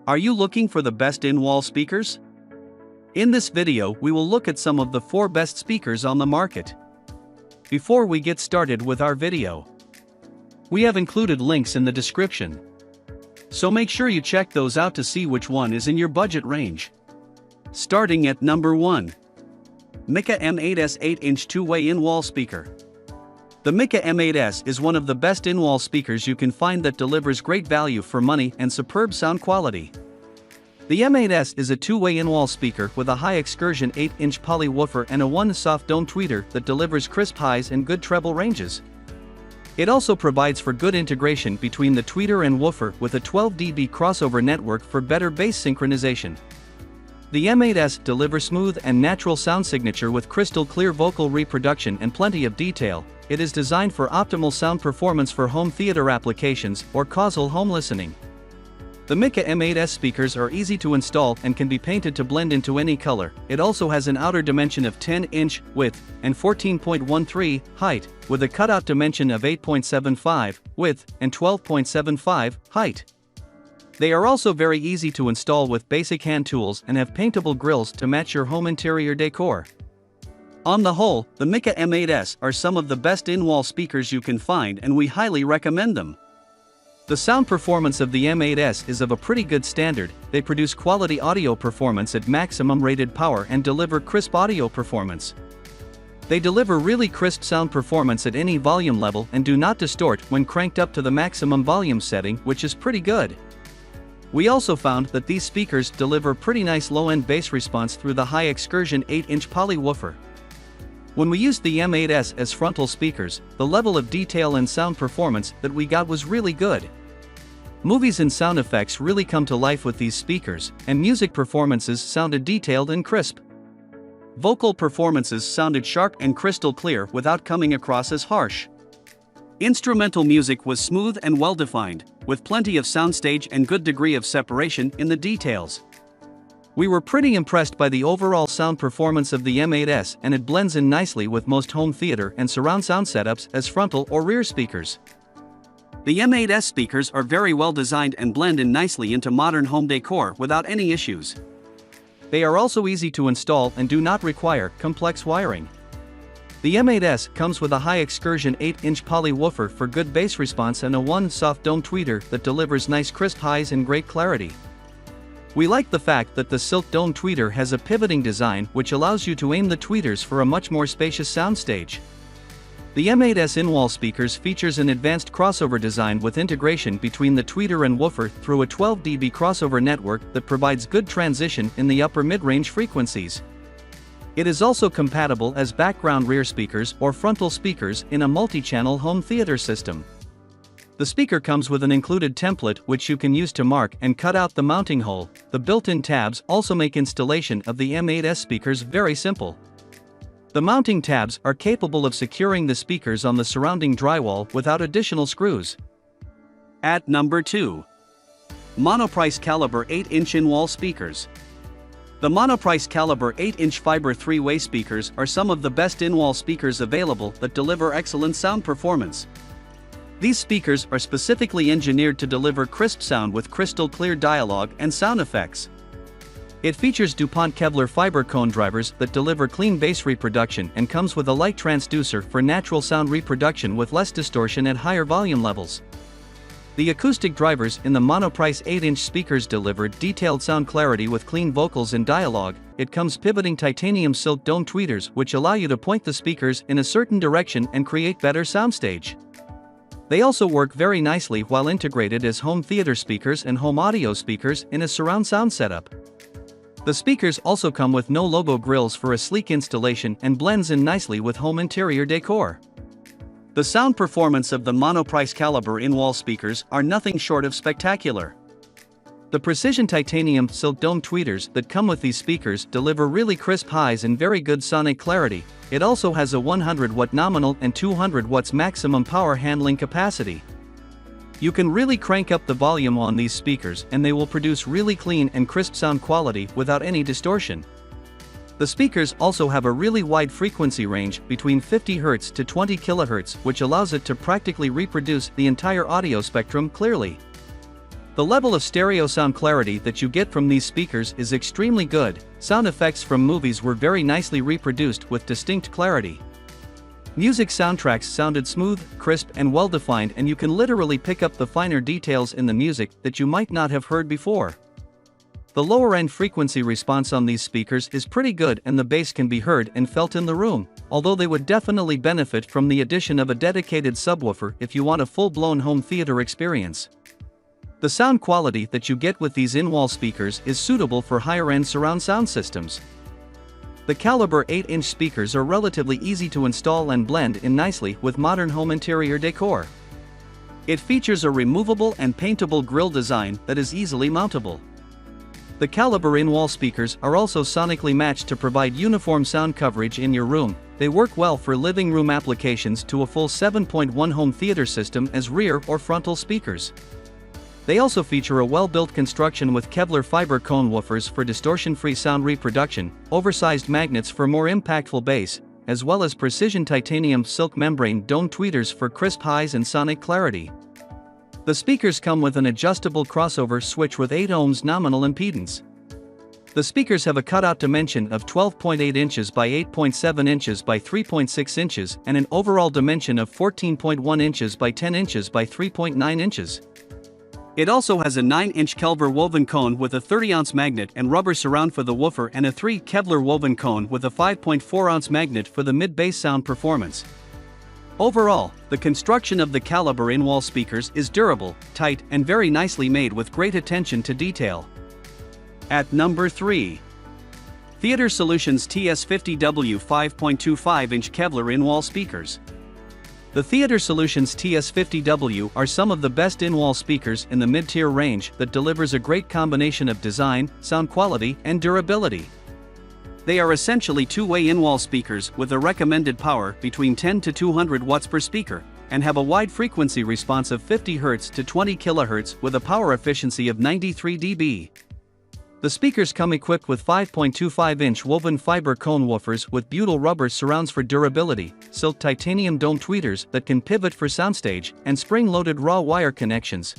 Are you looking for the best in-wall speakers? In this video, we will look at some of the 4 best speakers on the market. Before we get started with our video, we have included links in the description, so make sure you check those out to see which one is in your budget range. Starting at number 1. Mikah M8S 8-inch two-way in-wall speaker. The Mikah M8S is one of the best in-wall speakers you can find that delivers great value for money and superb sound quality. The M8S is a two-way in-wall speaker with a high excursion 8-inch poly woofer and a 1 soft dome tweeter that delivers crisp highs and good treble ranges. It also provides for good integration between the tweeter and woofer with a 12 dB crossover network for better bass synchronization. The M8S delivers smooth and natural sound signature with crystal clear vocal reproduction and plenty of detail. It is designed for optimal sound performance for home theater applications or causal home listening. The Mikah M8S speakers are easy to install and can be painted to blend into any color. It also has an outer dimension of 10-inch width and 14.13 height, with a cutout dimension of 8.75 width and 12.75 height. They are also very easy to install with basic hand tools and have paintable grills to match your home interior decor. On the whole, the Mikah M8S are some of the best in-wall speakers you can find, and we highly recommend them. The sound performance of the M8S is of a pretty good standard. They produce quality audio performance at maximum rated power and deliver crisp audio performance. They deliver really crisp sound performance at any volume level and do not distort when cranked up to the maximum volume setting, which is pretty good. We also found that these speakers deliver pretty nice low-end bass response through the high excursion 8-inch poly woofer. When we used the M8S as frontal speakers, the level of detail and sound performance that we got was really good. Movies and sound effects really come to life with these speakers, and music performances sounded detailed and crisp. Vocal performances sounded sharp and crystal clear without coming across as harsh. Instrumental music was smooth and well-defined, with plenty of soundstage and good degree of separation in the details. We were pretty impressed by the overall sound performance of the M8S, and it blends in nicely with most home theater and surround sound setups as frontal or rear speakers. The M8S speakers are very well designed and blend in nicely into modern home decor without any issues. They are also easy to install and do not require complex wiring. The M8S comes with a high excursion 8-inch poly woofer for good bass response and a 1 soft dome tweeter that delivers nice crisp highs and great clarity. We like the fact that the silk dome tweeter has a pivoting design which allows you to aim the tweeters for a much more spacious soundstage. The M8S in-wall speakers features an advanced crossover design with integration between the tweeter and woofer through a 12 dB crossover network that provides good transition in the upper mid-range frequencies. It is also compatible as background rear speakers or frontal speakers in a multi-channel home theater system. The speaker comes with an included template which you can use to mark and cut out the mounting hole. The built-in tabs also make installation of the M8S speakers very simple. The mounting tabs are capable of securing the speakers on the surrounding drywall without additional screws. At number 2. Monoprice Caliber 8-inch in-wall speakers. The Monoprice Caliber 8-inch fiber 3-way speakers are some of the best in-wall speakers available that deliver excellent sound performance. These speakers are specifically engineered to deliver crisp sound with crystal clear dialogue and sound effects. It features DuPont Kevlar fiber cone drivers that deliver clean bass reproduction and comes with a light transducer for natural sound reproduction with less distortion at higher volume levels. The acoustic drivers in the Monoprice 8-inch speakers deliver detailed sound clarity with clean vocals and dialogue. It comes pivoting titanium silk dome tweeters which allow you to point the speakers in a certain direction and create better soundstage. They also work very nicely while integrated as home theater speakers and home audio speakers in a surround sound setup. The speakers also come with no logo grills for a sleek installation and blends in nicely with home interior decor. The sound performance of the Monoprice Caliber in-wall speakers are nothing short of spectacular. The precision titanium silk dome tweeters that come with these speakers deliver really crisp highs and very good sonic clarity. It also has a 100 watt nominal and 200 watts maximum power handling capacity. You can really crank up the volume on these speakers and they will produce really clean and crisp sound quality without any distortion. The speakers also have a really wide frequency range between 50 Hz to 20 kHz, which allows it to practically reproduce the entire audio spectrum clearly. The level of stereo sound clarity that you get from these speakers is extremely good. Sound effects from movies were very nicely reproduced with distinct clarity. Music soundtracks sounded smooth, crisp, and well-defined, and you can literally pick up the finer details in the music that you might not have heard before. The lower-end frequency response on these speakers is pretty good, and the bass can be heard and felt in the room, although they would definitely benefit from the addition of a dedicated subwoofer if you want a full-blown home theater experience. The sound quality that you get with these in-wall speakers is suitable for higher-end surround sound systems. The caliber 8-inch speakers are relatively easy to install and blend in nicely with modern home interior decor. It features a removable and paintable grille design that is easily mountable. The caliber in-wall speakers are also sonically matched to provide uniform sound coverage in your room. They work well for living room applications to a full 7.1 home theater system as rear or frontal speakers. They also feature a well-built construction with Kevlar fiber cone woofers for distortion-free sound reproduction, oversized magnets for more impactful bass, as well as precision titanium silk membrane dome tweeters for crisp highs and sonic clarity. The speakers come with an adjustable crossover switch with 8 ohms nominal impedance. The speakers have a cutout dimension of 12.8 inches by 8.7 inches by 3.6 inches and an overall dimension of 14.1 inches by 10 inches by 3.9 inches. It also has a 9-inch Kevlar woven cone with a 30-ounce magnet and rubber surround for the woofer, and a 3 Kevlar woven cone with a 5.4-ounce magnet for the mid-bass sound performance. Overall, the construction of the caliber in-wall speakers is durable, tight, and very nicely made with great attention to detail. At number 3. Theater Solutions TS50W 5.25-inch Kevlar in-wall speakers. The Theater Solutions TS50W are some of the best in-wall speakers in the mid-tier range that delivers a great combination of design, sound quality, and durability. They are essentially two-way in-wall speakers with a recommended power between 10 to 200 watts per speaker, and have a wide frequency response of 50 Hz to 20 kHz with a power efficiency of 93 dB. The speakers come equipped with 5.25-inch woven fiber cone woofers with butyl rubber surrounds for durability, silk titanium dome tweeters that can pivot for soundstage, and spring-loaded raw wire connections.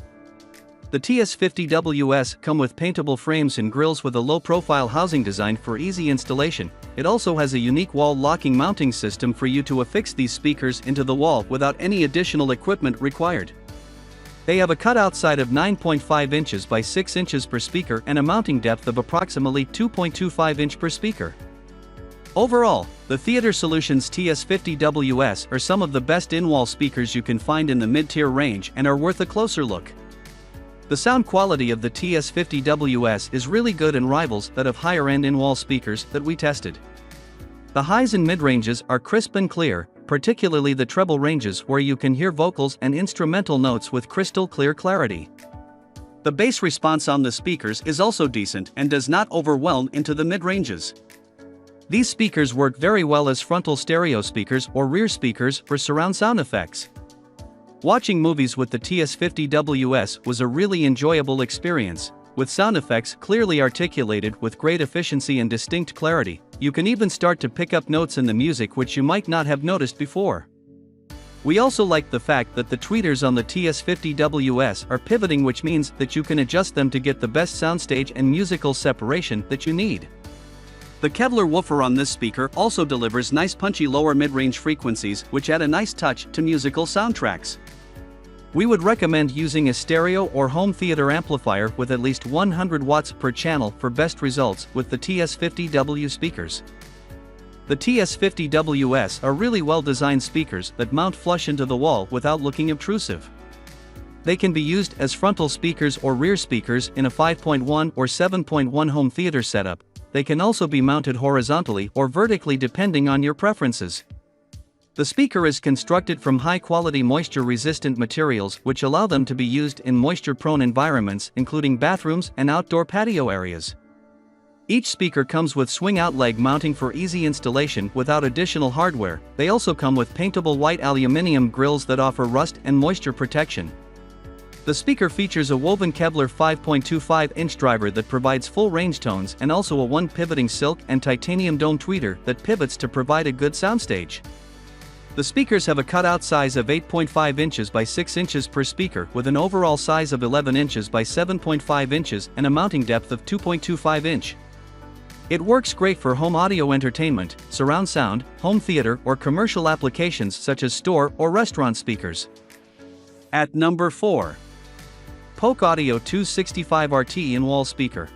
The TS50WS come with paintable frames and grills with a low-profile housing design for easy installation. It also has a unique wall locking mounting system for you to affix these speakers into the wall without any additional equipment required. They have a cutout side of 9.5 inches by 6 inches per speaker and a mounting depth of approximately 2.25 inch per speaker. Overall, the Theater Solutions TS50WS are some of the best in-wall speakers you can find in the mid-tier range and are worth a closer look. The sound quality of the TS50WS is really good and rivals that of higher-end in-wall speakers that we tested. The highs and mid-ranges are crisp and clear, particularly the treble ranges where you can hear vocals and instrumental notes with crystal clear clarity. The bass response on the speakers is also decent and does not overwhelm into the mid-ranges. These speakers work very well as frontal stereo speakers or rear speakers for surround sound effects. Watching movies with the TS50WS was a really enjoyable experience, with sound effects clearly articulated with great efficiency and distinct clarity. You can even start to pick up notes in the music which you might not have noticed before. We also like the fact that the tweeters on the TS50WS are pivoting, which means that you can adjust them to get the best soundstage and musical separation that you need. The Kevlar woofer on this speaker also delivers nice punchy lower mid-range frequencies which add a nice touch to musical soundtracks. We would recommend using a stereo or home theater amplifier with at least 100 watts per channel for best results with the TS50W speakers. The TS50WS are really well-designed speakers that mount flush into the wall without looking obtrusive. They can be used as frontal speakers or rear speakers in a 5.1 or 7.1 home theater setup. They can also be mounted horizontally or vertically depending on your preferences. The speaker is constructed from high-quality moisture-resistant materials which allow them to be used in moisture-prone environments including bathrooms and outdoor patio areas. Each speaker comes with swing-out leg mounting for easy installation without additional hardware. They also come with paintable white aluminum grills that offer rust and moisture protection. The speaker features a woven Kevlar 5.25-inch driver that provides full range tones and also a one-pivoting silk and titanium dome tweeter that pivots to provide a good soundstage. The speakers have a cutout size of 8.5 inches by 6 inches per speaker with an overall size of 11 inches by 7.5 inches and a mounting depth of 2.25 inch. It works great for home audio entertainment, surround sound, home theater or commercial applications such as store or restaurant speakers. At number 4. Polk Audio 265 RT in-wall speaker.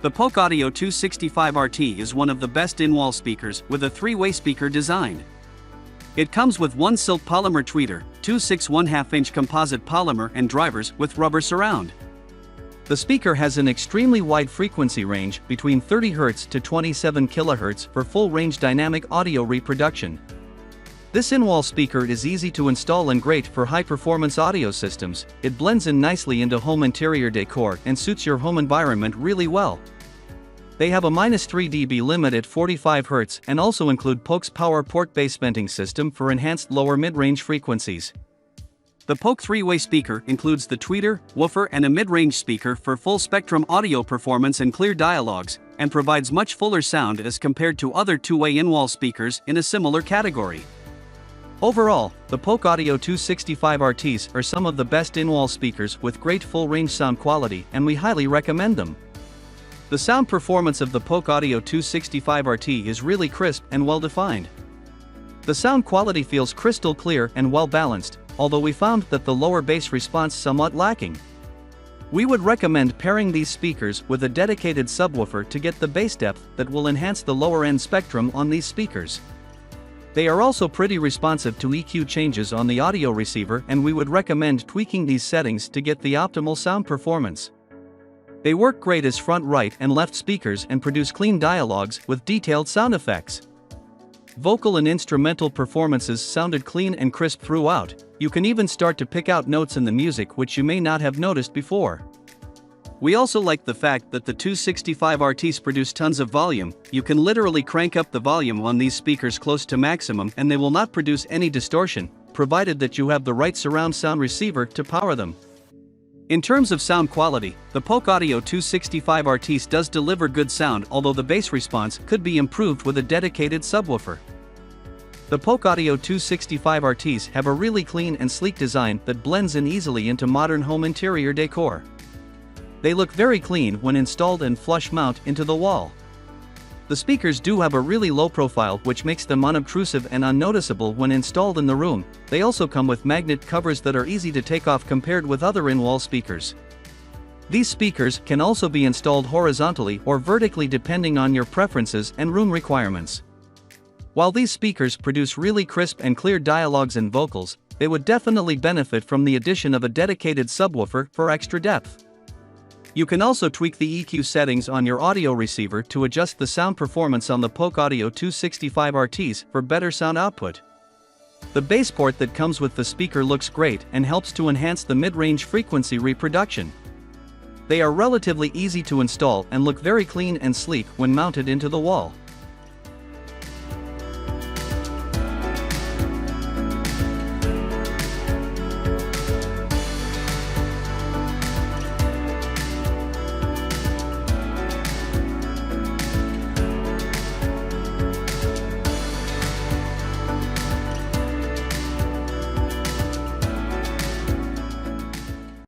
The Polk Audio 265 RT is one of the best in-wall speakers with a 3-way speaker design. It comes with one silk polymer tweeter, two 6.5-inch composite polymer and drivers with rubber surround. The speaker has an extremely wide frequency range between 30 Hz to 27 kHz for full-range dynamic audio reproduction. This in-wall speaker is easy to install and great for high-performance audio systems. It blends in nicely into home interior decor and suits your home environment really well. They have a -3 dB limit at 45 Hz and also include Polk's power port basementing system for enhanced lower mid-range frequencies. The Polk 3-way speaker includes the tweeter, woofer and a mid-range speaker for full-spectrum audio performance and clear dialogues, and provides much fuller sound as compared to other 2-way in-wall speakers in a similar category. Overall, the Polk Audio 265 RTs are some of the best in-wall speakers with great full-range sound quality, and we highly recommend them. The sound performance of the Polk Audio 265 RT is really crisp and well-defined. The sound quality feels crystal clear and well-balanced, although we found that the lower bass response somewhat lacking. We would recommend pairing these speakers with a dedicated subwoofer to get the bass depth that will enhance the lower-end spectrum on these speakers. They are also pretty responsive to EQ changes on the audio receiver, and we would recommend tweaking these settings to get the optimal sound performance. They work great as front right and left speakers and produce clean dialogues with detailed sound effects. Vocal and instrumental performances sounded clean and crisp throughout. You can even start to pick out notes in the music which you may not have noticed before. We also like the fact that the 265 RTs produce tons of volume. You can literally crank up the volume on these speakers close to maximum and they will not produce any distortion, provided that you have the right surround sound receiver to power them. In terms of sound quality, the Polk Audio 265 RTs does deliver good sound, although the bass response could be improved with a dedicated subwoofer. The Polk Audio 265 RTs have a really clean and sleek design that blends in easily into modern home interior decor. They look very clean when installed and flush mount into the wall. The speakers do have a really low profile which makes them unobtrusive and unnoticeable when installed in the room. They also come with magnet covers that are easy to take off compared with other in-wall speakers. These speakers can also be installed horizontally or vertically depending on your preferences and room requirements. While these speakers produce really crisp and clear dialogues and vocals, they would definitely benefit from the addition of a dedicated subwoofer for extra depth. You can also tweak the EQ settings on your audio receiver to adjust the sound performance on the Polk Audio 265 RTs for better sound output. The bass port that comes with the speaker looks great and helps to enhance the mid-range frequency reproduction. They are relatively easy to install and look very clean and sleek when mounted into the wall.